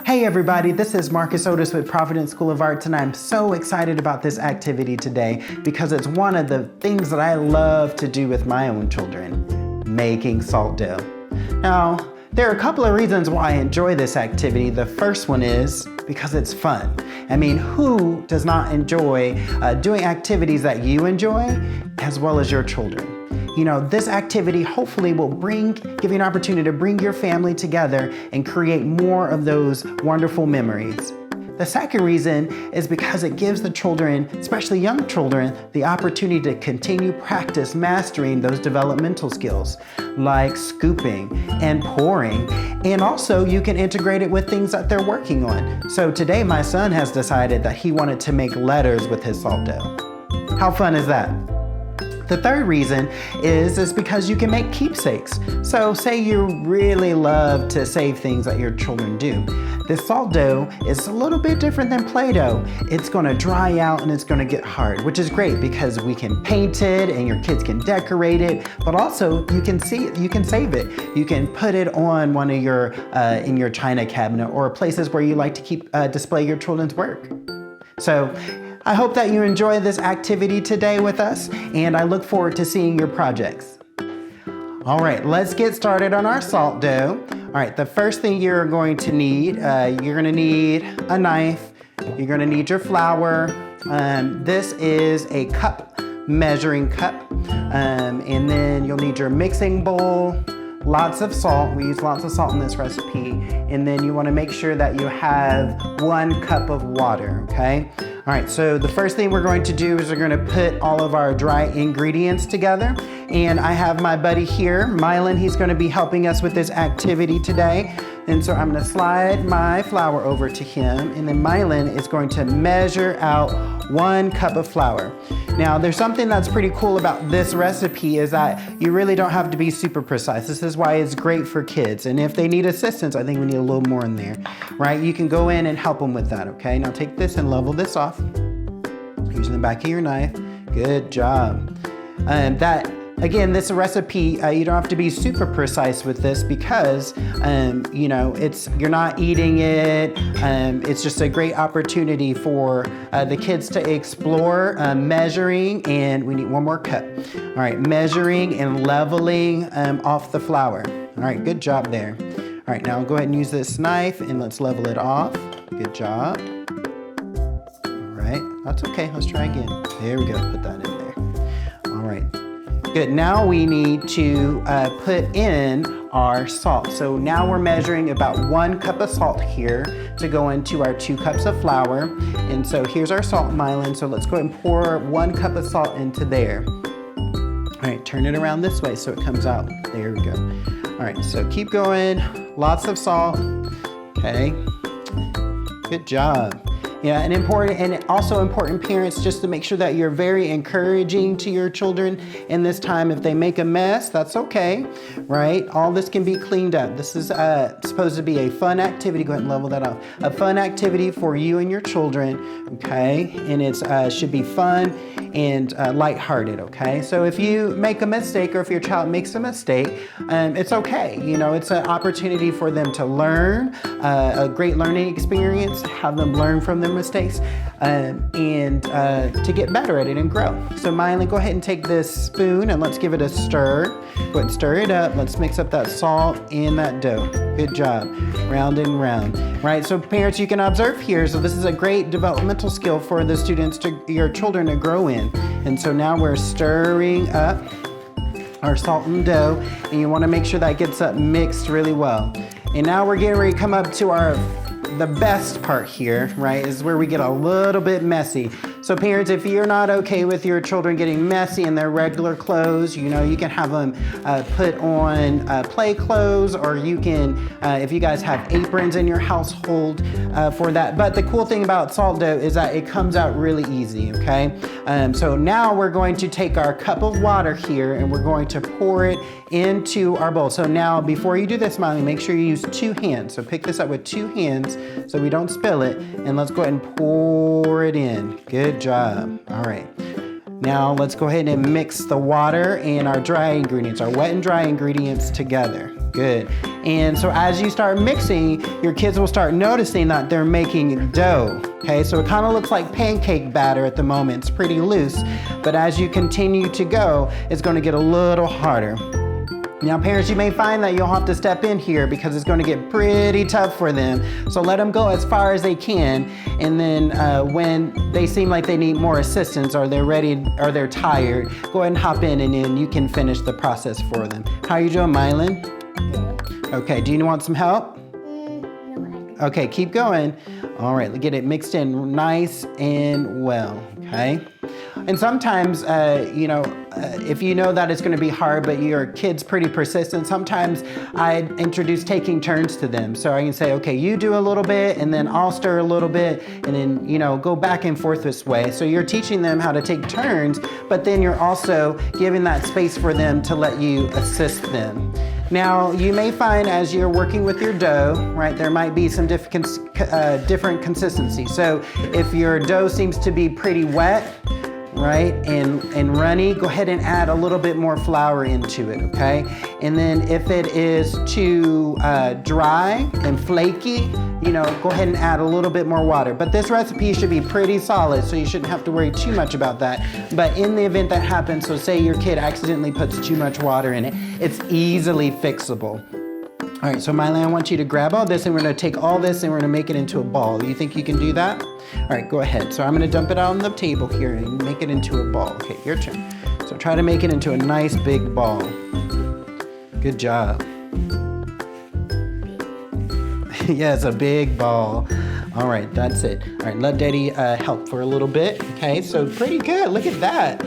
Hey everybody, this is Marcus Oatis with Providence School of Arts, and I'm so excited about this activity today because it's one of the things that I love to do with my own children, making salt dough. Now, there are a couple of reasons why I enjoy this activity. The first one is because it's fun. I mean, who does not enjoy doing activities that you enjoy as well as your children? You know, this activity hopefully will give you an opportunity to bring your family together and create more of those wonderful memories. The second reason is because it gives the children, especially young children, the opportunity to continue practice mastering those developmental skills like scooping and pouring. And also you can integrate it with things that they're working on. So today my son has decided that he wanted to make letters with his salt dough. How fun is that? The third reason is because you can make keepsakes. So say you really love to save things that your children do. This salt dough is a little bit different than Play-Doh. It's gonna dry out and it's gonna get hard, which is great because we can paint it and your kids can decorate it, but also you can save it. You can put it on one of your, in your china cabinet or places where you like to display your children's work. So, I hope that you enjoy this activity today with us, and I look forward to seeing your projects. All right, let's get started on our salt dough. All right, the first thing you're going to need, you're gonna need a knife, you're gonna need your flour. This is a measuring cup, and then you'll need your mixing bowl, lots of salt. We use lots of salt in this recipe. And then you wanna make sure that you have 1 cup of water, okay? All right, so the first thing we're going to do is we're gonna put all of our dry ingredients together. And I have my buddy here, Mylan. He's gonna be helping us with this activity today. And so I'm gonna slide my flour over to him, and then Mylan is going to measure out 1 cup of flour. Now, there's something that's pretty cool about this recipe is that you really don't have to be super precise. This is why it's great for kids. And if they need assistance, I think we need a little more in there, right? You can go in and help them with that, okay? Now take this and level this off using the back of your knife. Good job. Again, this recipe, you don't have to be super precise with this because, you know, you're not eating it. It's just a great opportunity for the kids to explore measuring, and we need 1 more cup. All right, measuring and leveling off the flour. All right, good job there. All right, now go ahead and use this knife and let's level it off. Good job. All right, that's okay, let's try again. There we go, put that in there. All right. Good, now we need to put in our salt. So now we're measuring about 1 cup of salt here to go into our 2 cups of flour. And so here's our salt, Mylan. So let's go ahead and pour 1 cup of salt into there. All right, turn it around this way so it comes out. There we go. All right, so keep going, lots of salt. Okay, good job. Yeah, and also important parents, just to make sure that you're very encouraging to your children in this time. If they make a mess, that's okay, right? All this can be cleaned up. This is supposed to be a fun activity. Go ahead and level that off. A fun activity for you and your children, okay? And it should be fun and lighthearted, okay? So if you make a mistake or if your child makes a mistake, it's okay. You know, it's an opportunity for them to learn, a great learning experience, have them learn from their mistakes, and to get better at it and grow. So Mylan, go ahead and take this spoon and let's give it a stir. Go ahead and stir it up. Let's mix up that salt and that dough. Good job. Round and round. Right, so parents, you can observe here. So this is a great developmental skill for the students, your children to grow in. And so now we're stirring up our salt and dough, and you want to make sure that gets up mixed really well. And now we're getting ready to come up to the best part here, right, is where we get a little bit messy. So parents, if you're not okay with your children getting messy in their regular clothes, you know, you can have them put on play clothes, or you can, if you guys have aprons in your household for that. But the cool thing about salt dough is that it comes out really easy, okay? So now we're going to take our cup of water here and we're going to pour it into our bowl. So now, before you do this, Molly, make sure you use 2 hands. So pick this up with 2 hands so we don't spill it, and let's go ahead and pour it in. Good job. All right. Now let's go ahead and mix the water and our dry ingredients, our wet and dry ingredients together. Good. And so as you start mixing, your kids will start noticing that they're making dough. Okay, so it kind of looks like pancake batter at the moment. It's pretty loose, but as you continue to go, it's going to get a little harder. Now parents, you may find that you'll have to step in here because it's going to get pretty tough for them. So let them go as far as they can, and then when they seem like they need more assistance or they're ready or they're tired, go ahead and hop in and then you can finish the process for them. How are you doing, Mylan? Good. Okay, do you want some help? No. Okay, keep going. All right, get it mixed in nice and well, okay? And sometimes, if you know that it's going to be hard, but your kid's pretty persistent, sometimes I introduce taking turns to them. So I can say, okay, you do a little bit, and then I'll stir a little bit, and then, go back and forth this way. So you're teaching them how to take turns, but then you're also giving that space for them to let you assist them. Now, you may find as you're working with your dough, right, there might be some different consistency. So if your dough seems to be pretty wet, right, and runny, go ahead and add a little bit more flour into it, okay? And then if it is too dry and flaky, go ahead and add a little bit more water. But this recipe should be pretty solid, so you shouldn't have to worry too much about that. But in the event that happens, so say your kid accidentally puts too much water in it, it's easily fixable. All right, so Mylan, I want you to grab all this, and we're gonna take all this and we're gonna make it into a ball. You think you can do that? All right, go ahead. So I'm gonna dump it out on the table here and make it into a ball. Okay, your turn. So try to make it into a nice big ball. Good job. Yeah, it's a big ball. All right, that's it. All right, let Daddy help for a little bit. Okay, so pretty good. Look at that.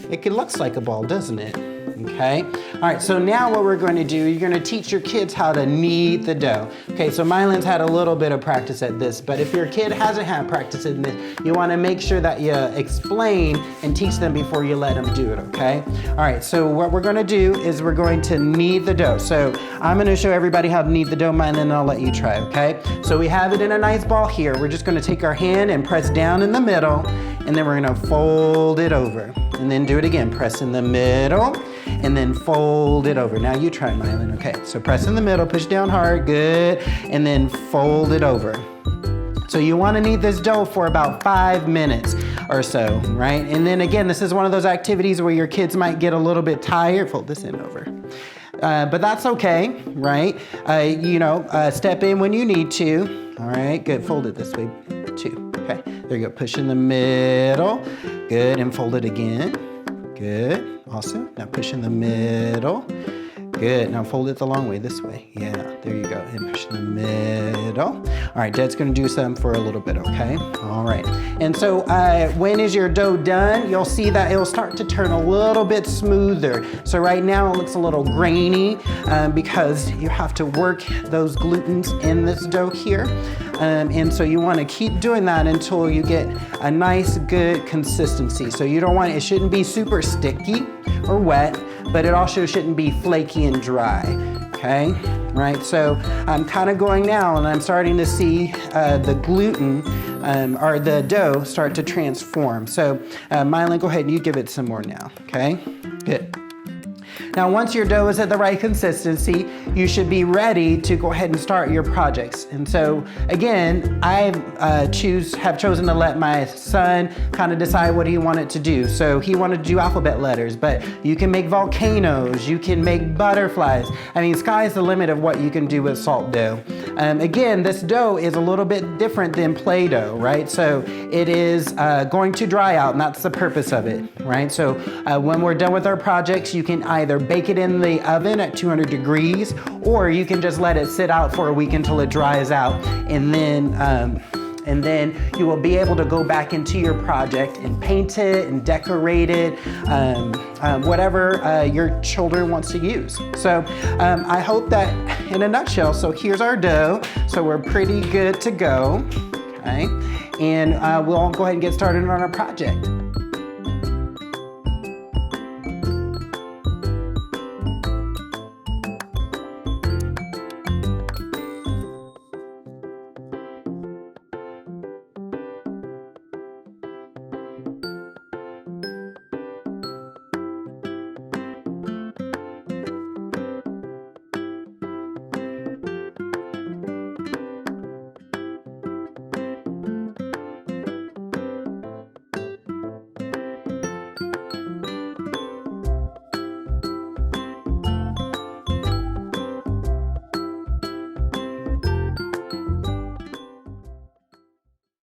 It looks like a ball, doesn't it? Okay. All right, so now what we're going to do, you're going to teach your kids how to knead the dough. Okay, so Mylan's had a little bit of practice at this, but if your kid hasn't had practice in this, you want to make sure that you explain and teach them before you let them do it, okay? All right, so what we're going to do is we're going to knead the dough. So I'm going to show everybody how to knead the dough, Mylan, and I'll let you try, okay? So we have it in a nice ball here. We're just going to take our hand and press down in the middle, and then we're going to fold it over. And then do it again. Press in the middle, and then fold it over. Now you try, Mylan. Okay, so press in the middle, push down hard, good, and then fold it over. So you want to knead this dough for about 5 minutes or so, right? And then again, this is one of those activities where your kids might get a little bit tired. Fold this in over. But that's okay, right? Step in when you need to. All right, good. Fold it this way too. Okay, there you go. Push in the middle. Good, and fold it again. Good, awesome. Now push in the middle. Good, now fold it the long way, this way. Yeah, there you go, and push in the middle. All right, Dad's gonna do some for a little bit, okay? All right, and so when is your dough done? You'll see that it'll start to turn a little bit smoother. So right now it looks a little grainy because you have to work those glutens in this dough here. And so you want to keep doing that until you get a nice, good consistency. So you don't want, it shouldn't be super sticky or wet, but it also shouldn't be flaky and dry, okay? Right, so I'm kind of going now and I'm starting to see the gluten or the dough start to transform. So Mylan, go ahead and you give it some more now, okay? Good. Now, once your dough is at the right consistency, you should be ready to go ahead and start your projects. And so, again, I have chosen to let my son kind of decide what he wanted to do. So he wanted to do alphabet letters, but you can make volcanoes, you can make butterflies. I mean, sky's the limit of what you can do with salt dough. Again, this dough is a little bit different than Play-Doh, right? So it is going to dry out, and that's the purpose of it, right? So when we're done with our projects, you can either bake it in the oven at 200 degrees, or you can just let it sit out for a week until it dries out, and then you will be able to go back into your project and paint it and decorate it, whatever your children wants to use. So I hope that in a nutshell, so here's our dough. So we're pretty good to go, okay? And we'll go ahead and get started on our project.